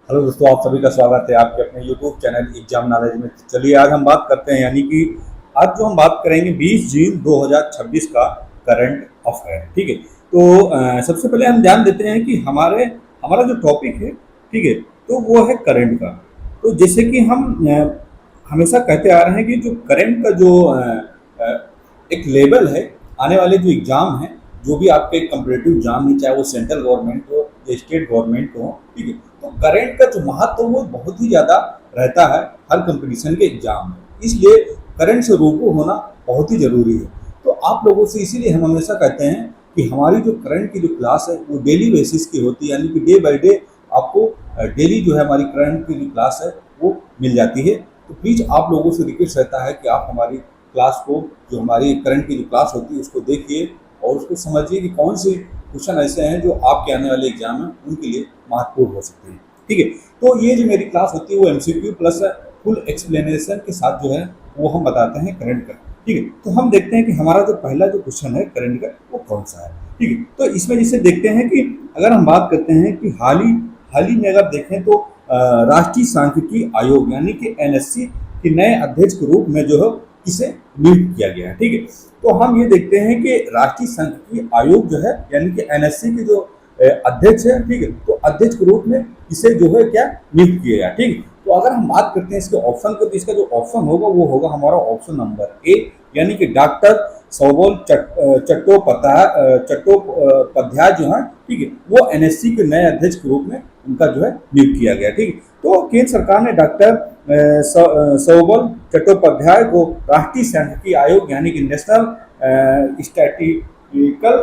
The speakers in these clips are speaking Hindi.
हेलो दोस्तों, आप सभी का स्वागत है आपके अपने यूट्यूब चैनल एग्जाम नॉलेज में। चलिए आज हम बात करते हैं, यानी कि आज जो हम बात करेंगे 20 जून 2026 का करंट अफेयर। ठीक है। तो सबसे पहले हम ध्यान देते हैं कि हमारा जो टॉपिक है, ठीक है, तो वो है करंट का। तो जैसे कि हम हमेशा कहते आ रहे हैं कि जो करंट का जो एक लेवल है, आने वाले जो एग्ज़ाम हैं, जो भी आपके कम्पिटिटिव एग्जाम है, चाहे वो सेंट्रल गवर्नमेंट हो या स्टेट गवर्नमेंट हो, ठीक है, तो करंट का जो महत्व वो बहुत ही ज़्यादा रहता है हर कंपटीशन के एग्जाम में। इसलिए करंट से रूबरू होना बहुत ही ज़रूरी है। तो आप लोगों से इसीलिए हम हमेशा कहते हैं कि हमारी जो करंट की जो क्लास है वो डेली बेसिस की होती है, यानी कि डे बाय डे आपको डेली जो है हमारी करंट की जो क्लास है वो मिल जाती है। तो प्लीज़ आप लोगों से रिक्वेस्ट रहता है कि आप हमारी क्लास को, जो हमारी करंट की जो क्लास होती है, उसको देखिए और उसको समझिए कि कौन से क्वेश्चन ऐसे हैं जो आपके आने वाले एग्जाम में उनके लिए महत्वपूर्ण हो सकते हैं। ठीक है। तो ये जो मेरी क्लास होती है वो एमसीक्यू प्लस फुल एक्सप्लेनेशन के साथ जो है वो हम बताते हैं करंट का। ठीक है। तो हम देखते हैं कि हमारा जो पहला जो क्वेश्चन है करंट का वो कौन सा है। ठीक है। तो इसमें जैसे देखते हैं कि अगर हम बात करते हैं कि हाल ही में अगर देखें तो राष्ट्रीय सांख्यिकी आयोग यानी कि एनएससी के नए अध्यक्ष के रूप में जो है इसे नियुक्त किया गया है। ठीक है। तो हम ये देखते हैं कि राष्ट्रीय सांख्यिकी आयोग जो है यानी कि एनएससी के जो अध्यक्ष है, ठीक है, तो अध्यक्ष के रूप में इसे जो है क्या नियुक्त किया गया। ठीक है। तो अगर हम बात करते हैं इसके ऑप्शन को, तो इसका जो ऑप्शन होगा वो होगा हमारा ऑप्शन नंबर ए, यानी कि डॉक्टर सौबोल चट्टोपाध्याय जो है, ठीक है, वो एनएससी के नए अध्यक्ष के रूप में उनका जो है नियुक्त किया गया। ठीक है। तो केंद्र सरकार ने डॉक्टर सौबोल चट्टोपाध्याय को राष्ट्रीय सांख्यिकी आयोग यानी कि नेशनल स्टैटिस्टिकल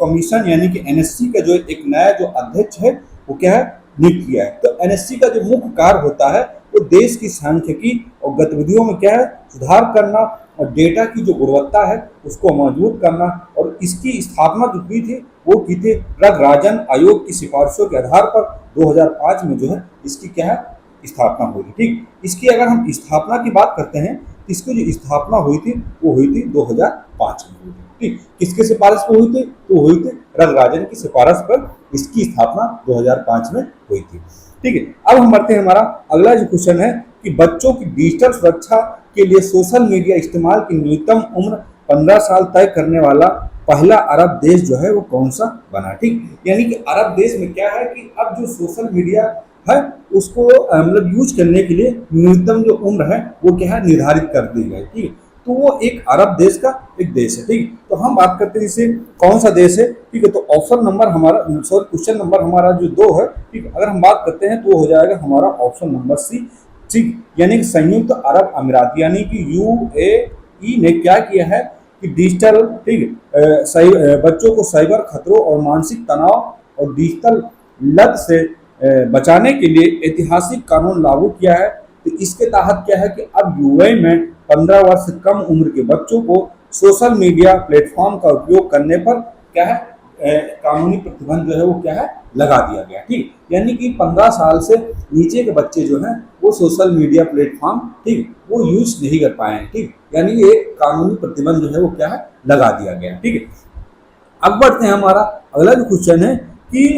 कमीशन यानी कि एनएससी का जो एक नया जो अध्यक्ष है वो क्या है नियुक्त किया है। तो एनएससी का जो मुख्य कार्य होता है वो देश की सांख्यिकी और गतिविधियों में क्या है सुधार करना और डेटा की जो गुणवत्ता है उसको मजबूत करना। और इसकी स्थापना जो की थी वो की थी राजन आयोग की सिफारिशों के आधार पर 2005 में जो है इसकी क्या है स्थापना हुई थी। ठीक। इसकी अगर हम स्थापना की बात करते हैं तो इसकी जो स्थापना हुई थी वो हुई थी 2005 में हुई थी। ठीक। किसके सिफारिश पर हुई थी? तो हुई थी राजन की सिफारिश पर इसकी स्थापना 2005 में हुई थी। ठीक है। अब हम बढ़ते हैं, हमारा अगला जो क्वेश्चन है कि बच्चों की डिजिटल सुरक्षा के लिए सोशल मीडिया इस्तेमाल की न्यूनतम उम्र 15 साल तय करने वाला पहला अरब देश जो है वो कौन सा बना। ठीक। यानी कि अरब देश में क्या है कि अब जो सोशल मीडिया है उसको मतलब यूज करने के लिए न्यूनतम जो उम्र है वो क्या है निर्धारित कर दी गई। ठीक है। तो वो एक अरब देश का एक देश है। ठीक। तो हम बात करते हैं इसे कौन सा देश है। ठीक है। तो ऑप्शन नंबर हमारा क्वेश्चन नंबर हमारा जो 2 है, ठीक है, अगर हम बात करते हैं तो वो हो जाएगा हमारा ऑप्शन नंबर सी। ठीक। यानी कि संयुक्त अरब अमीरात यानी कि यूएई ने क्या किया है कि डिजिटल, ठीक है, बच्चों को साइबर खतरों और मानसिक तनाव और डिजिटल लत से बचाने के लिए ऐतिहासिक कानून लागू किया है। तो इसके तहत क्या है कि अब यूएई में 15 वर्ष से कम उम्र के बच्चों को सोशल मीडिया प्लेटफॉर्म का उपयोग करने पर क्या है कानूनी प्रतिबंध जो है वो क्या है लगा दिया गया। ठीक। यानी कि 15 साल से नीचे के बच्चे जो हैं वो सोशल मीडिया प्लेटफॉर्म, ठीक, वो यूज नहीं कर पाए हैं। ठीक। यानी एक कानूनी प्रतिबंध जो है वो क्या है लगा दिया गया। ठीक है। अब बढ़ते हैं, हमारा अगला जो क्वेश्चन है कि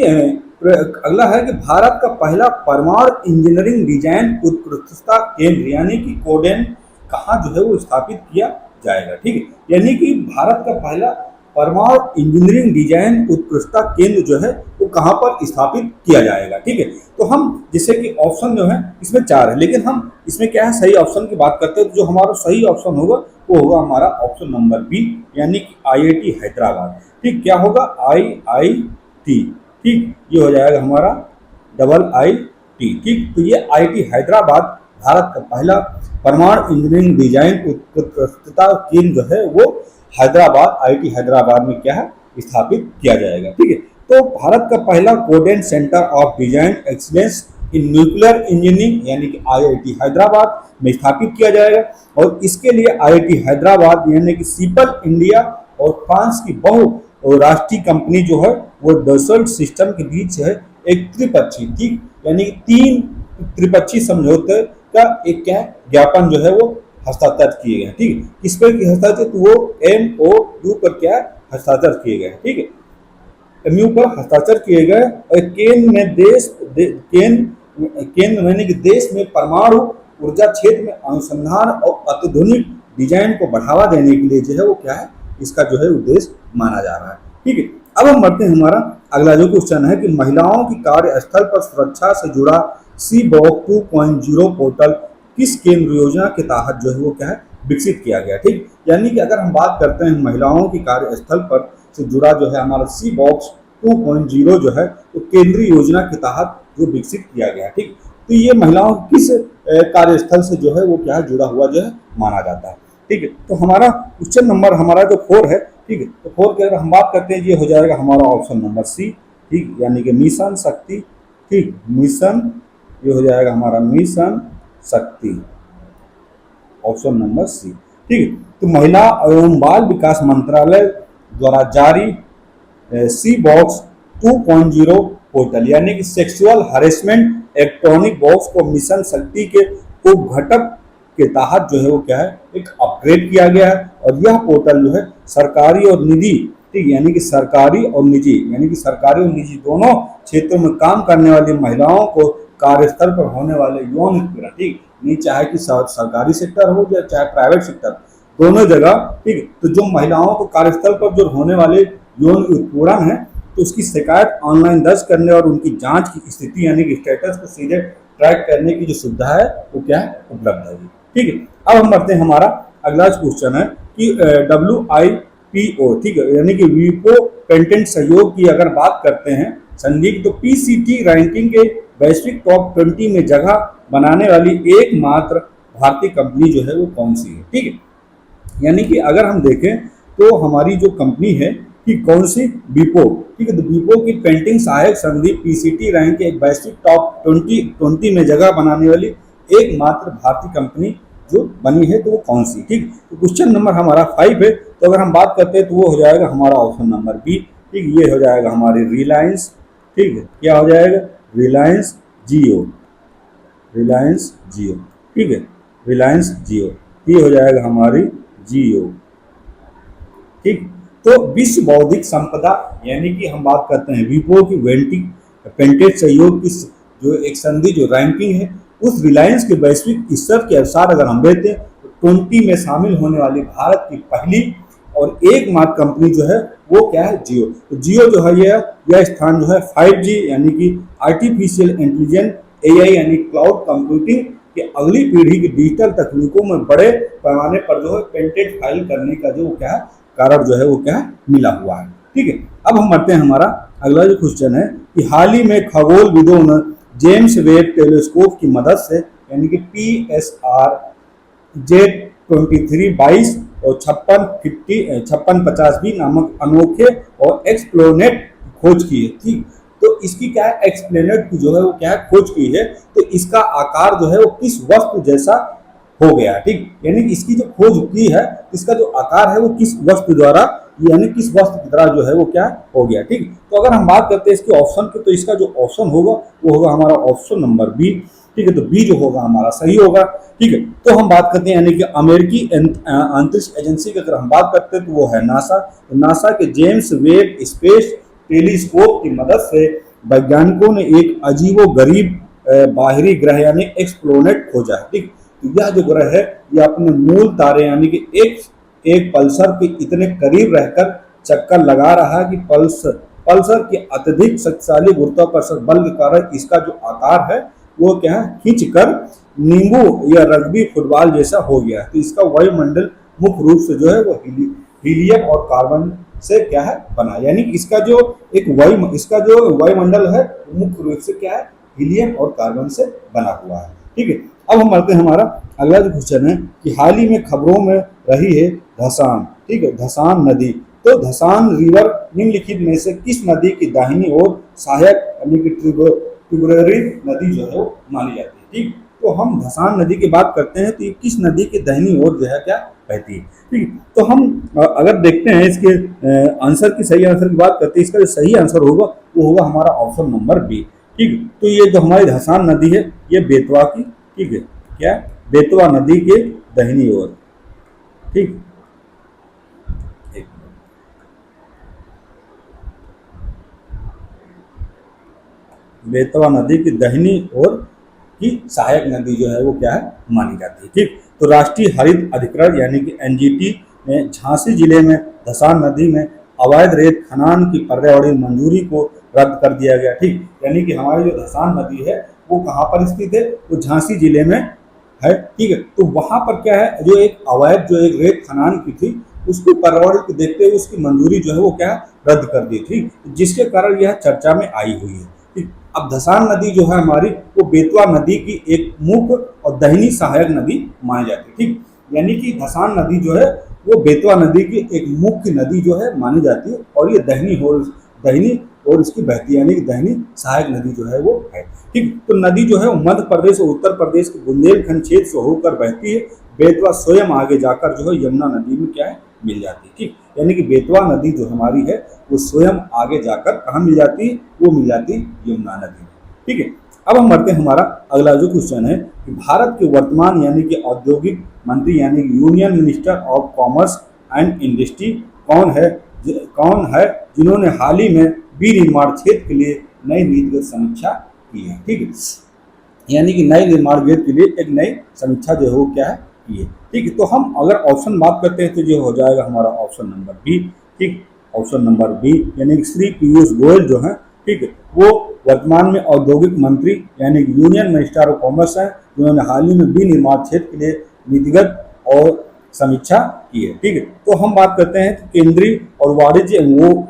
अगला है कि भारत का पहला परमाणु इंजीनियरिंग डिजाइन उत्कृष्टता केंद्र यानी कि कोडेन कहाँ जो है वो स्थापित किया जाएगा। ठीक है। यानी कि भारत का पहला परमाणु इंजीनियरिंग डिजाइन उत्कृष्टता केंद्र जो है वो कहाँ पर स्थापित किया जाएगा। ठीक है। तो हम जैसे कि ऑप्शन जो है इसमें 4 है, लेकिन हम इसमें क्या है सही ऑप्शन की बात करते हैं। तो जो हमारा सही ऑप्शन होगा वो होगा हमारा ऑप्शन नंबर बी, यानी कि आईआईटी हैदराबाद। ठीक। क्या होगा आईआईटी। ठीक। ये हो जाएगा हमारा डबल आई टी। ठीक। तो ये आईआईटी हैदराबाद भारत का पहला परमाणु इंजीनियरिंग डिजाइन उत्कृष्टता केंद्र जो है वो हैदराबाद, आईआईटी हैदराबाद में क्या है स्थापित किया जाएगा। ठीक है। तो भारत का पहला codeine centre of design excellence in nuclear engineering यानी कि आईआईटी हैदराबाद में स्थापित किया जाएगा। और इसके लिए आईआईटी हैदराबाद यानी कि सीपल इंडिया और फ्रांस की राष्ट्रीय कंपनी जो है वो डसल्ट सिस्टम के बीच है एक त्रिपक्षीय, ठीक, यानी 3 त्रिपक्षीय समझौते का एक क्या ज्ञापन जो है वो हस्ताक्षर किए गए। ठीक है। किस पर हस्ताक्षर? तो वो MOU पर क्या हस्ताक्षर किए गए। ठीक है। MOU पर हस्ताक्षर किए गए और केंद्र केंद्र यानी कि देश में परमाणु ऊर्जा क्षेत्र में अनुसंधान और अत्याधुनिक डिजाइन को बढ़ावा देने के लिए जो है वो क्या है, इसका जो है उद्देश्य माना जा रहा है। ठीक है, अब हम बढ़ते हैं, हमारा अगला जो क्वेश्चन है कि महिलाओं की कार्यस्थल पर सुरक्षा से जुड़ा सी बॉक 2.0 पोर्टल किस केंद्र योजना के तहत जो है वो क्या है, विकसित किया गया। ठीक, यानी कि अगर हम बात करते हैं महिलाओं की कार्यस्थल पर से जुड़ा जो है हमारा सी बॉक्स 2.0 जो है तो केंद्रीय योजना के तहत जो विकसित किया गया। ठीक, तो ये महिलाओं किस कार्यस्थल से जो है वो क्या जुड़ा हुआ जो है माना जाता है। ठीक है, तो हमारा क्वेश्चन नंबर हमारा जो 4 है, ठीक है, तो 4 की अगर हम बात करते हैं ये हो जाएगा हमारा ऑप्शन नंबर सी। ठीक, यानी कि मिशन शक्ति। ठीक, मिशन, ये हो जाएगा हमारा मिशन शक्ति, ऑप्शन नंबर सी। ठीक है, तो महिला एवं बाल विकास मंत्रालय द्वारा जारी सी बॉक्स 2.0 पोर्टल यानी कि सेक्सुअल हरेसमेंट इलेक्ट्रॉनिक बॉक्स को मिशन शक्ति के उपघटक के तहत जो है वो क्या है, एक अपग्रेड किया गया है। और यह पोर्टल जो है सरकारी और निजी, ठीक, यानी कि सरकारी और निजी, यानी कि सरकारी और निजी दोनों क्षेत्रों में काम करने वाली महिलाओं को कार्यस्थल पर होने वाले यौन उत्पीड़न, ठीक, नहीं चाहे कि सरकारी सेक्टर हो या चाहे प्राइवेट सेक्टर, दोनों जगह, ठीक, तो जो महिलाओं को कार्यस्थल पर जो होने वाले यौन उत्पीड़न है तो उसकी शिकायत ऑनलाइन दर्ज करने और उनकी जांच की स्थिति यानी कि स्टेटस को सीधे ट्रैक करने की जो सुविधा है वो क्या है, उपलब्ध है। ठीक है, अब हम बढ़ते हैं, हमारा अगला क्वेश्चन है कि WIPO, ठीक है, यानी कि वीपो पेटेंट सहयोग की अगर बात करते हैं संधि, तो PCT रैंकिंग के वैश्विक टॉप 20 में जगह बनाने वाली एकमात्र भारतीय कंपनी जो है वो कौन सी है। ठीक है, यानी कि अगर हम देखें तो हमारी जो कंपनी है कि कौन सी, वीपो। ठीक है, तो वीपो की पेंटिंग सहायक संधि PCT रैंक के एक वैश्विक टॉप 20 में जगह बनाने वाली एकमात्र भारतीय कंपनी जो बनी है तो वो कौन सी। ठीक, तो क्वेश्चन नंबर हमारा 5 है, तो अगर हम बात करते हैं तो वो हो जाएगा हमारा ऑप्शन नंबर बी। ठीक, ये हो जाएगा हमारी रिलायंस। ठीक है, क्या हो जाएगा, रिलायंस जियो, रिलायंस जियो। ठीक है, रिलायंस जियो, ये हो जाएगा हमारी जियो। ठीक, तो विश्व बौद्धिक संपदा यानी कि हम बात करते हैं वीपो की पेटेंट सहयोग की जो एक संधि जो रैंकिंग है उस रिलायंस के वैश्विक स्तर के अनुसार अगर हम देते हैं तो 20 में शामिल होने वाली भारत की पहली और एकमात्र कंपनी जो है वो क्या है, जियो। तो जियो जो है यह स्थान जो है 5G यानी कि आर्टिफिशियल इंटेलिजेंस AI यानी क्लाउड कंप्यूटिंग के अगली पीढ़ी की डिजिटल तकनीकों में बड़े पैमाने पर जो है पेटेंट फाइल करने का जो क्या है कारण जो है वो क्या है, मिला हुआ है। ठीक है, अब हम बढ़ते हैं, हमारा अगला जो क्वेश्चन है कि हाल ही में खगोलविदों ने जेम्स वेब टेलीस्कोप की मदद से यानी कि PSR Z2322 और 5650 नामक अनोखे और एक्सप्लोनेट खोज की है। ठीक, तो इसकी क्या है, एक्सप्लेनेट की जो है वो क्या है, खोज की है। तो इसका आकार जो है वो किस वस्तु जैसा हो गया। ठीक, यानी कि इसकी जो खोज की है इसका जो आकार है वो किस वस्तु द्वारा यानी किस वस्तु की तरह जो है वो क्या हो गया। ठीक, तो अगर हम बात करते हैं इसके ऑप्शन की तो इसका जो ऑप्शन होगा वो होगा हमारा ऑप्शन नंबर बी। ठीक है, तो बी जो होगा हमारा सही होगा। ठीक है, तो हम बात करते हैं यानी कि अमेरिकी अंतरिक्ष एजेंसी की अगर हम बात करते हैं तो वो है नासा। तो नासा के जेम्स वेब स्पेस टेलीस्कोप की मदद से वैज्ञानिकों ने एक अजीबो गरीब बाहरी ग्रह यानी एक्सप्लोनेट खोजा है। ठीक, तो यह जो ग्रह है यह अपने मूल तारे यानी कि एक पल्सर के इतने करीब रहकर चक्कर लगा रहा है कि पल्सर के अत्यधिक शक्तिशाली गुरुत्वाकर्षण बल के कारण इसका जो आकार है वो क्या है, खींच कर नींबू या रग्बी फुटबॉल जैसा हो गया। तो इसका वायुमंडल मुख्य रूप से जो है वो हीलियम और कार्बन से क्या है बना, यानी इसका जो इसका जो वायुमंडल है मुख्य रूप से क्या है, हीलियम और कार्बन से बना हुआ है। ठीक है, अब हम बढ़ते हैं, हमारा अगला जो क्वेश्चन है कि हाल ही में खबरों में रही है धसान। ठीक है, धसान नदी। तो धसान रिवर निम्नलिखित में से किस नदी की दाहिनी ओर सहायक यानी कि ट्रिब्यूटरी नदी जो है मानी जाती है। ठीक, तो हम धसान नदी की बात करते हैं तो ये किस नदी की दाहिनी ओर जो है क्या बहती है। ठीक, तो हम अगर देखते हैं इसके आंसर की सही आंसर की बात करते हैं, इसका जो सही आंसर होगा वो होगा हमारा ऑप्शन नंबर बी। ठीक, तो ये जो हमारी धसान नदी है ये बेतवा की, ठीक है, क्या बेतवा नदी के दाहिनी ओर। ठीक, बेतवा नदी की दाहिनी ओर की सहायक नदी जो है वो क्या है मानी जाती है। ठीक, तो राष्ट्रीय हरित अधिकरण यानी कि एनजीटी ने झांसी जिले में धसान नदी में अवैध रेत खनन की पर्यावरणीय मंजूरी को रद्द कर दिया गया। ठीक, यानी कि हमारी जो धसान नदी है वो कहाँ पर स्थित है, वो झांसी जिले में है। ठीक है, तो वहां पर क्या है, जो एक अवैध जो एक रेत खनन की थी उसको पर्यावरण को देखते हुए उसकी मंजूरी जो है वो क्या रद्द कर दी थी, जिसके कारण यह चर्चा में आई हुई है। ठीक, अब धसान नदी जो है हमारी वो बेतवा नदी की एक मुख्य और दाहिनी सहायक नदी मानी जाती है। ठीक, यानी कि धसान नदी जो है वो बेतवा नदी की एक मुख्य नदी जो है मानी जाती है, और ये दाहिनी और इसकी बहती यानी कि दाहिनी सहायक नदी जो है वो है। ठीक, तो नदी जो है मध्य प्रदेश और उत्तर प्रदेश के बुंदेलखंड क्षेत्र से होकर बहती है। बेतवा स्वयं आगे जाकर जो है यमुना नदी में क्या है मिल जाती है। ठीक, यानी कि बेतवा नदी जो हमारी है वो स्वयं आगे जाकर कहाँ मिल जाती है, वो मिल जाती है यमुना नदी में। ठीक है, अब हम बढ़ते हैं, हमारा अगला जो क्वेश्चन है कि भारत के वर्तमान यानी कि औद्योगिक मंत्री यानी कि union minister of commerce and industry कौन है जिन्होंने हाल ही में विनिर्माण क्षेत्र के लिए नई नीतिगत समीक्षा की है। ठीक है, यानी कि नए निर्माण क्षेत्र के लिए एक नई समीक्षा जो है वो क्या है की है। ठीक है, तो हम अगर ऑप्शन बात करते हैं तो जो हो जाएगा हमारा ऑप्शन नंबर बी। ठीक, ऑप्शन नंबर बी यानी कि श्री पीयूष गोयल जो है, ठीक है, वो वर्तमान में औद्योगिक मंत्री यानी कि यूनियन मिनिस्टर ऑफ कॉमर्स है, जिन्होंने हाल ही में विनिर्माण क्षेत्र के लिए नीतिगत और समीक्षा की है। ठीक है, तो हम बात करते हैं केंद्रीय और वाणिज्य वो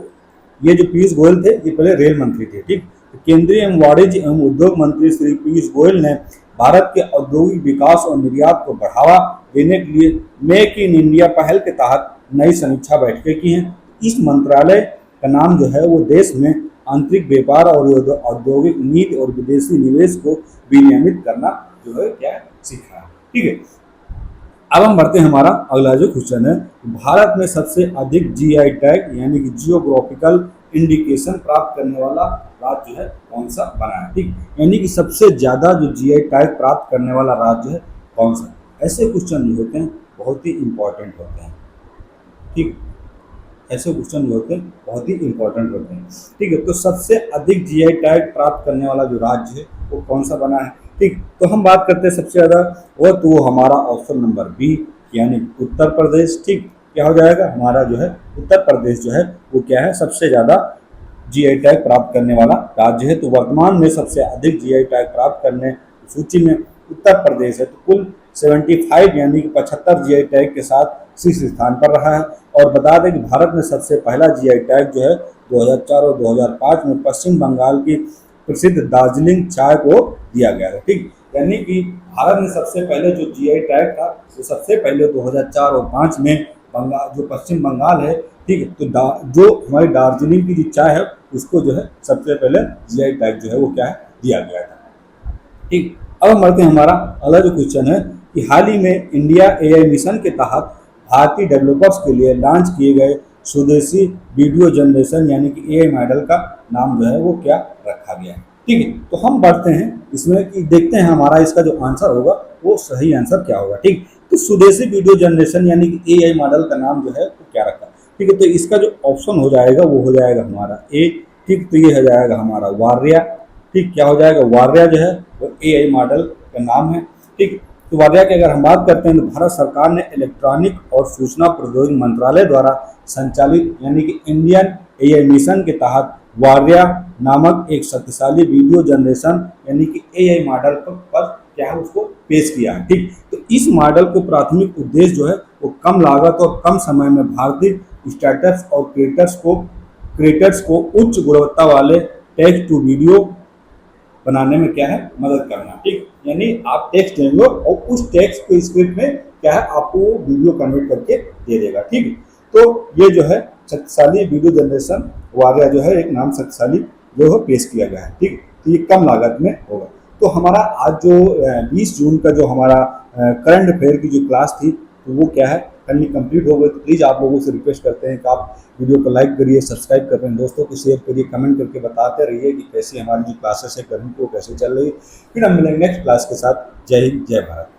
ये जो पीयूष गोयल थे ये पहले रेल मंत्री थे। ठीक, तो केंद्रीय एवं वाणिज्य एवं उद्योग मंत्री श्री पीयूष गोयल ने भारत के औद्योगिक विकास और निर्यात को बढ़ावा देने के लिए मेक इन इंडिया पहल के तहत नई समीक्षा बैठकें की हैं। इस मंत्रालय का नाम जो है वो देश में आंतरिक व्यापार और औद्योगिक नीति और विदेशी निवेश को विनियमित करना जो है क्या सीखा है। ठीक है, अब हम बढ़ते हैं, हमारा अगला जो क्वेश्चन है, भारत में सबसे अधिक जीआई टैग यानी कि जियोग्राफिकल इंडिकेशन प्राप्त करने वाला राज्य है कौन सा बना है। ठीक, यानी कि सबसे ज्यादा जो जीआई टैग प्राप्त करने वाला राज्य है कौन सा। ऐसे क्वेश्चन जो होते हैं बहुत ही इंपॉर्टेंट होते हैं। ठीक, ऐसे क्वेश्चन जो होते हैं बहुत ही इंपॉर्टेंट होते हैं। ठीक है, तो सबसे अधिक जीआई टैग प्राप्त करने वाला जो राज्य है वो कौन सा बना है। ठीक, तो हम बात करते हैं सबसे ज़्यादा तो वो हमारा ऑप्शन नंबर बी यानी उत्तर प्रदेश। ठीक, क्या हो जाएगा हमारा जो है उत्तर प्रदेश जो है वो क्या है सबसे ज़्यादा जीआई टैग प्राप्त करने वाला राज्य है। तो वर्तमान में सबसे अधिक जीआई टैग प्राप्त करने सूची में उत्तर प्रदेश है, तो कुल 75 यानी कि 75 जीआई टैग के साथ शीर्ष स्थान पर रहा है। और बता दें कि भारत में सबसे पहला जीआई टैग जो है 2004 और 2005 में पश्चिम बंगाल की प्रसिद्ध दार्जिलिंग चाय को दिया गया था। ठीक, यानी कि भारत में सबसे पहले जो जीआई टैग था वो सबसे पहले 2004 और 5 में बंगाल जो पश्चिम बंगाल है, ठीक है, तो जो हमारी दार्जिलिंग की जो चाय है उसको जो है सबसे पहले जीआई टैग जो है वो क्या है दिया गया था। ठीक, अब हम बढ़ते हैं, हमारा अगला जो क्वेश्चन है कि हाल ही में इंडिया एआई मिशन के तहत भारतीय डेवलपर्स के लिए लॉन्च किए गए स्वदेशी वीडियो जनरेशन यानी कि एआई मॉडल का नाम जो है वो क्या रखा गया है। ठीक है, तो हम बढ़ते हैं इसमें कि देखते हैं हमारा इसका जो आंसर होगा वो सही आंसर क्या होगा। ठीक, तो स्वदेशी वीडियो जनरेशन यानी कि एआई मॉडल का नाम जो है वो क्या रखा। ठीक है, तो इसका जो ऑप्शन हो जाएगा वो हो जाएगा हमारा ए। ठीक, तो ये हो जाएगा हमारा वार्या। ठीक, क्या हो जाएगा वार्या जो है वो एआई मॉडल का नाम है। ठीक, तो वार्या की अगर हम बात करते हैं तो भारत सरकार ने इलेक्ट्रॉनिक और सूचना प्रौद्योगिकी मंत्रालय द्वारा संचालित यानी कि इंडियन एआई मिशन के तहत वार्या नामक एक शक्तिशाली वीडियो जनरेशन यानी कि एआई मॉडल पर क्या है उसको पेश किया है। ठीक, तो इस मॉडल को प्राथमिक उद्देश्य जो है वो कम लागत और कम समय में भारतीय स्टार्टअप्स और क्रिएटर्स को उच्च गुणवत्ता वाले टेक्स्ट टू वीडियो बनाने में क्या है मदद करना। ठीक, यानी आप टेक्स्ट देंगे और उस टेक्स्ट को स्क्रिप्ट में क्या है आपको वीडियो कन्वर्ट करके दे देगा। ठीक, तो ये जो है शक्तिशाली वीडियो जनरेशन वार्या जो है एक नाम शक्तिशाली जो है पेश किया गया है। ठीक, तो ये कम लागत में होगा। तो हमारा आज जो 20 जून का जो हमारा करंट अफेयर की जो क्लास थी तो वो क्या है करनी कंप्लीट हो गई। तो प्लीज़ आप लोगों से रिक्वेस्ट करते हैं कि आप वीडियो को लाइक करिए, सब्सक्राइब करें, दोस्तों को शेयर करिए, कमेंट करके बताते रहिए कि कैसी हमारी जो क्लासेस है करंट वो कैसे चल रही है। फिर हम मिलेंगे नेक्स्ट क्लास के साथ। जय हिंद, जय भारत।